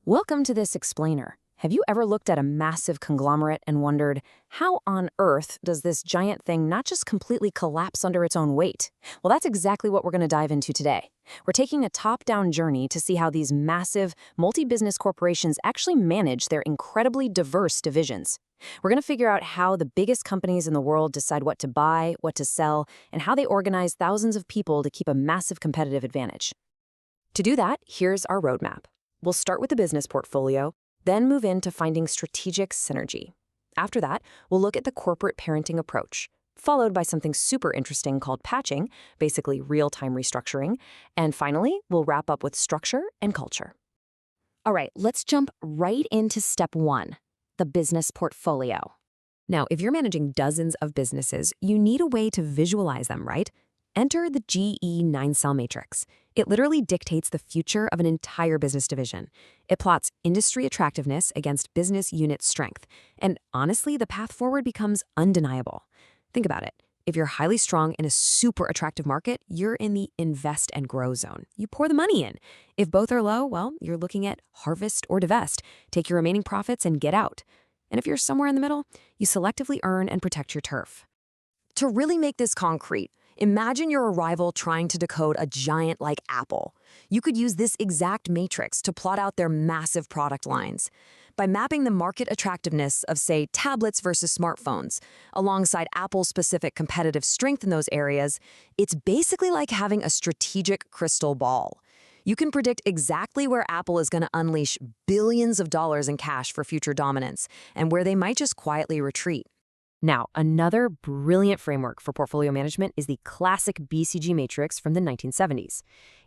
Welcome to this explainer. Have you ever looked at a massive conglomerate and wondered, how on earth does this giant thing not just completely collapse under its own weight? Well, that's exactly what we're going to dive into today. We're taking a top-down journey to see how these massive, multi-business corporations actually manage their incredibly diverse divisions. We're going to figure out how the biggest companies in the world decide what to buy, what to sell, and how they organize thousands of people to keep a massive competitive advantage. To do that, here's our roadmap. We'll start with the business portfolio, then move into finding strategic synergy. After that, we'll look at the corporate parenting approach, followed by something super interesting called patching, basically real-time restructuring, and finally, we'll wrap up with structure and culture. All right, let's jump right into step one, the business portfolio. Now, if you're managing dozens of businesses, you need a way to visualize them, right? Enter the GE 9-cell matrix. It literally dictates the future of an entire business division. It plots industry attractiveness against business unit strength. And honestly, the path forward becomes undeniable. Think about it. If you're highly strong in a super attractive market, you're in the invest and grow zone. You pour the money in. If both are low, well, you're looking at harvest or divest. Take your remaining profits and get out. And if you're somewhere in the middle, you selectively earn and protect your turf. To really make this concrete, imagine your rival trying to decode a giant like Apple. You could use this exact matrix to plot out their massive product lines. By mapping the market attractiveness of, say, tablets versus smartphones, alongside Apple's specific competitive strength in those areas, it's basically like having a strategic crystal ball. You can predict exactly where Apple is going to unleash billions of dollars in cash for future dominance, and where they might just quietly retreat. Now, another brilliant framework for portfolio management is the classic BCG matrix from the 1970s.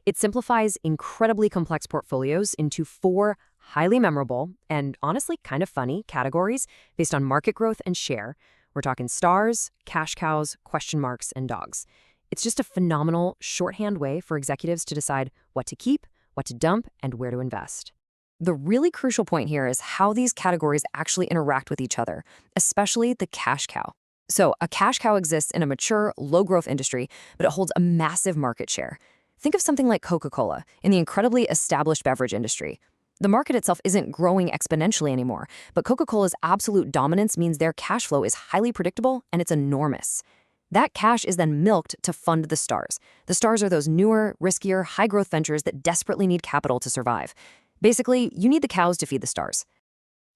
It simplifies incredibly complex portfolios into 4 highly memorable and honestly kind of funny categories based on market growth and share. We're talking stars, cash cows, question marks, and dogs. It's just a phenomenal shorthand way for executives to decide what to keep, what to dump, and where to invest. The really crucial point here is how these categories actually interact with each other, especially the cash cow. So a cash cow exists in a mature, low-growth industry, but it holds a massive market share. Think of something like Coca-Cola in the incredibly established beverage industry. The market itself isn't growing exponentially anymore, but Coca-Cola's absolute dominance means their cash flow is highly predictable and it's enormous. That cash is then milked to fund the stars. The stars are those newer, riskier, high-growth ventures that desperately need capital to survive. Basically, you need the cows to feed the stars.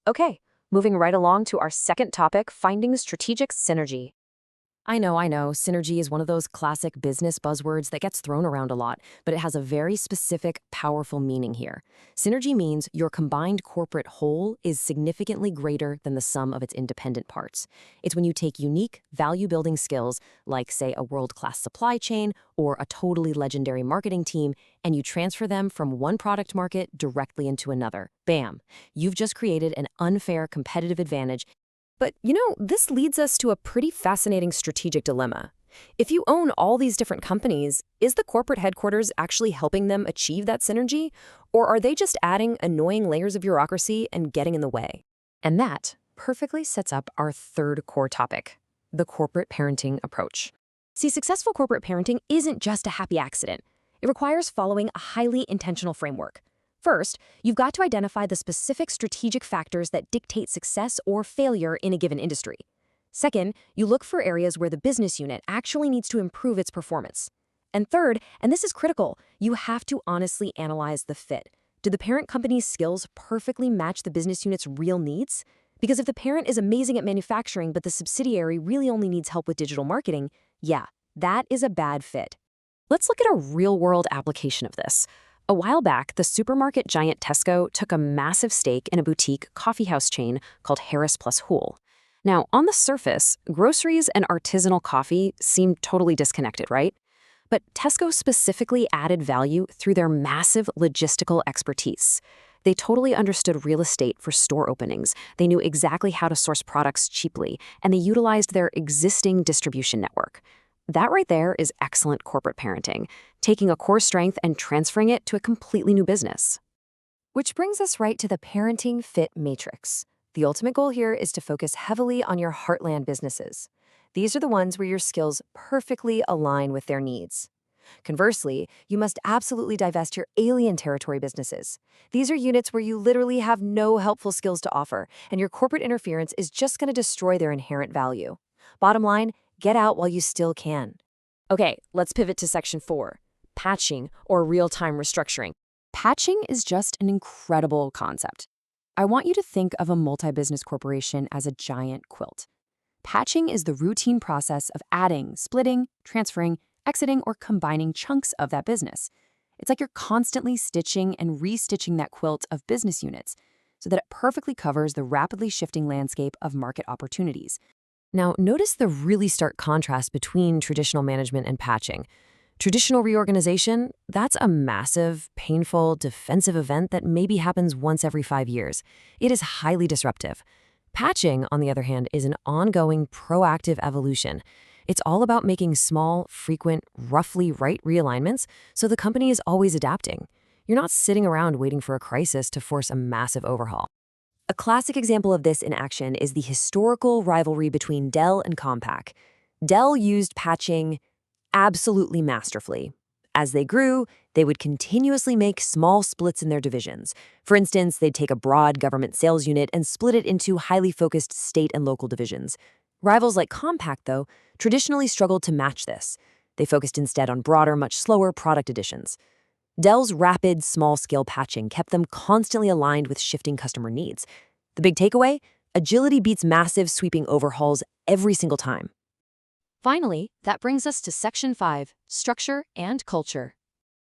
Okay, moving right along to our second topic, finding strategic synergy. I know, synergy is one of those classic business buzzwords that gets thrown around a lot, but it has a very specific, powerful meaning here. Synergy means your combined corporate whole is significantly greater than the sum of its independent parts. It's when you take unique, value-building skills, like, say, a world-class supply chain or a totally legendary marketing team, and you transfer them from one product market directly into another. Bam! You've just created an unfair competitive advantage. But, this leads us to a pretty fascinating strategic dilemma. If you own all these different companies, is the corporate headquarters actually helping them achieve that synergy? Or are they just adding annoying layers of bureaucracy and getting in the way? And that perfectly sets up our third core topic, the corporate parenting approach. See, successful corporate parenting isn't just a happy accident. It requires following a highly intentional framework. First, you've got to identify the specific strategic factors that dictate success or failure in a given industry. Second, you look for areas where the business unit actually needs to improve its performance. And third, and this is critical, you have to honestly analyze the fit. Do the parent company's skills perfectly match the business unit's real needs? Because if the parent is amazing at manufacturing but the subsidiary really only needs help with digital marketing, yeah, that is a bad fit. Let's look at a real-world application of this. A while back, the supermarket giant Tesco took a massive stake in a boutique coffeehouse chain called Harris plus Hool. Now, on the surface, groceries and artisanal coffee seem totally disconnected, right? But Tesco specifically added value through their massive logistical expertise. They totally understood real estate for store openings, they knew exactly how to source products cheaply, and they utilized their existing distribution network. That right there is excellent corporate parenting, taking a core strength and transferring it to a completely new business. Which brings us right to the parenting fit matrix. The ultimate goal here is to focus heavily on your heartland businesses. These are the ones where your skills perfectly align with their needs. Conversely, you must absolutely divest your alien territory businesses. These are units where you literally have no helpful skills to offer, and your corporate interference is just going to destroy their inherent value. Bottom line, get out while you still can. Okay, let's pivot to Section 4, patching or real-time restructuring. Patching is just an incredible concept. I want you to think of a multi-business corporation as a giant quilt. Patching is the routine process of adding, splitting, transferring, exiting, or combining chunks of that business. It's like you're constantly stitching and restitching that quilt of business units so that it perfectly covers the rapidly shifting landscape of market opportunities. Now, notice the really stark contrast between traditional management and patching. Traditional reorganization, that's a massive, painful, defensive event that maybe happens once every 5 years. It is highly disruptive. Patching, on the other hand, is an ongoing, proactive evolution. It's all about making small, frequent, roughly right realignments so the company is always adapting. You're not sitting around waiting for a crisis to force a massive overhaul. A classic example of this in action is the historical rivalry between Dell and Compaq. Dell used patching absolutely masterfully. As they grew, they would continuously make small splits in their divisions. For instance, they'd take a broad government sales unit and split it into highly focused state and local divisions. Rivals like Compaq, though, traditionally struggled to match this. They focused instead on broader, much slower product additions. Dell's rapid, small-scale patching kept them constantly aligned with shifting customer needs. The big takeaway? Agility beats massive, sweeping overhauls every single time. Finally, that brings us to Section 5, structure and culture.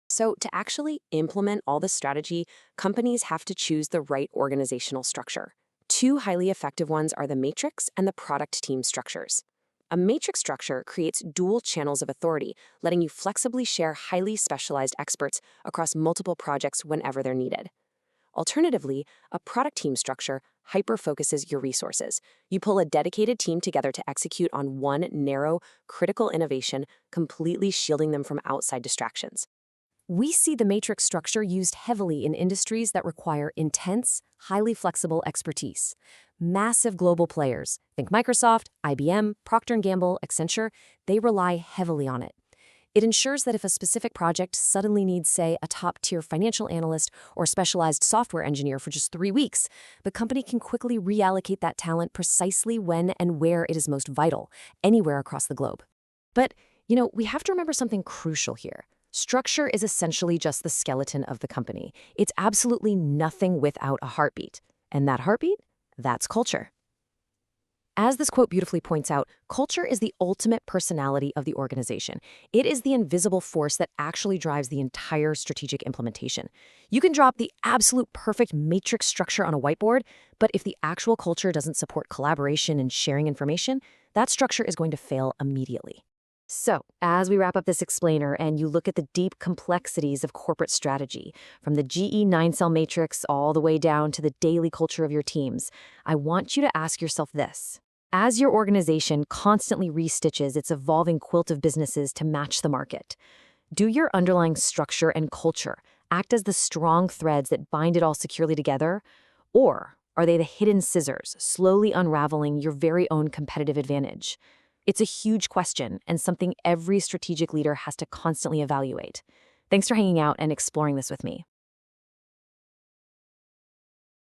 So, to actually implement all this strategy, companies have to choose the right organizational structure. Two highly effective ones are the matrix and the product team structures. A matrix structure creates dual channels of authority, letting you flexibly share highly specialized experts across multiple projects whenever they're needed. Alternatively, a product team structure hyper-focuses your resources. You pull a dedicated team together to execute on one narrow, critical innovation, completely shielding them from outside distractions. We see the matrix structure used heavily in industries that require intense, highly flexible expertise. Massive global players, think Microsoft, IBM, Procter & Gamble, Accenture, they rely heavily on it. It ensures that if a specific project suddenly needs, say, a top-tier financial analyst or specialized software engineer for just 3 weeks, the company can quickly reallocate that talent precisely when and where it is most vital, anywhere across the globe. But, we have to remember something crucial here. Structure is essentially just the skeleton of the company. It's absolutely nothing without a heartbeat. And that heartbeat? That's culture. As this quote beautifully points out, culture is the ultimate personality of the organization. It is the invisible force that actually drives the entire strategic implementation. You can drop the absolute perfect matrix structure on a whiteboard, but if the actual culture doesn't support collaboration and sharing information, that structure is going to fail immediately. So, as we wrap up this explainer and you look at the deep complexities of corporate strategy, from the GE 9-cell matrix all the way down to the daily culture of your teams, I want you to ask yourself this. As your organization constantly restitches its evolving quilt of businesses to match the market, do your underlying structure and culture act as the strong threads that bind it all securely together? Or are they the hidden scissors, slowly unraveling your very own competitive advantage? It's a huge question and something every strategic leader has to constantly evaluate. Thanks for hanging out and exploring this with me.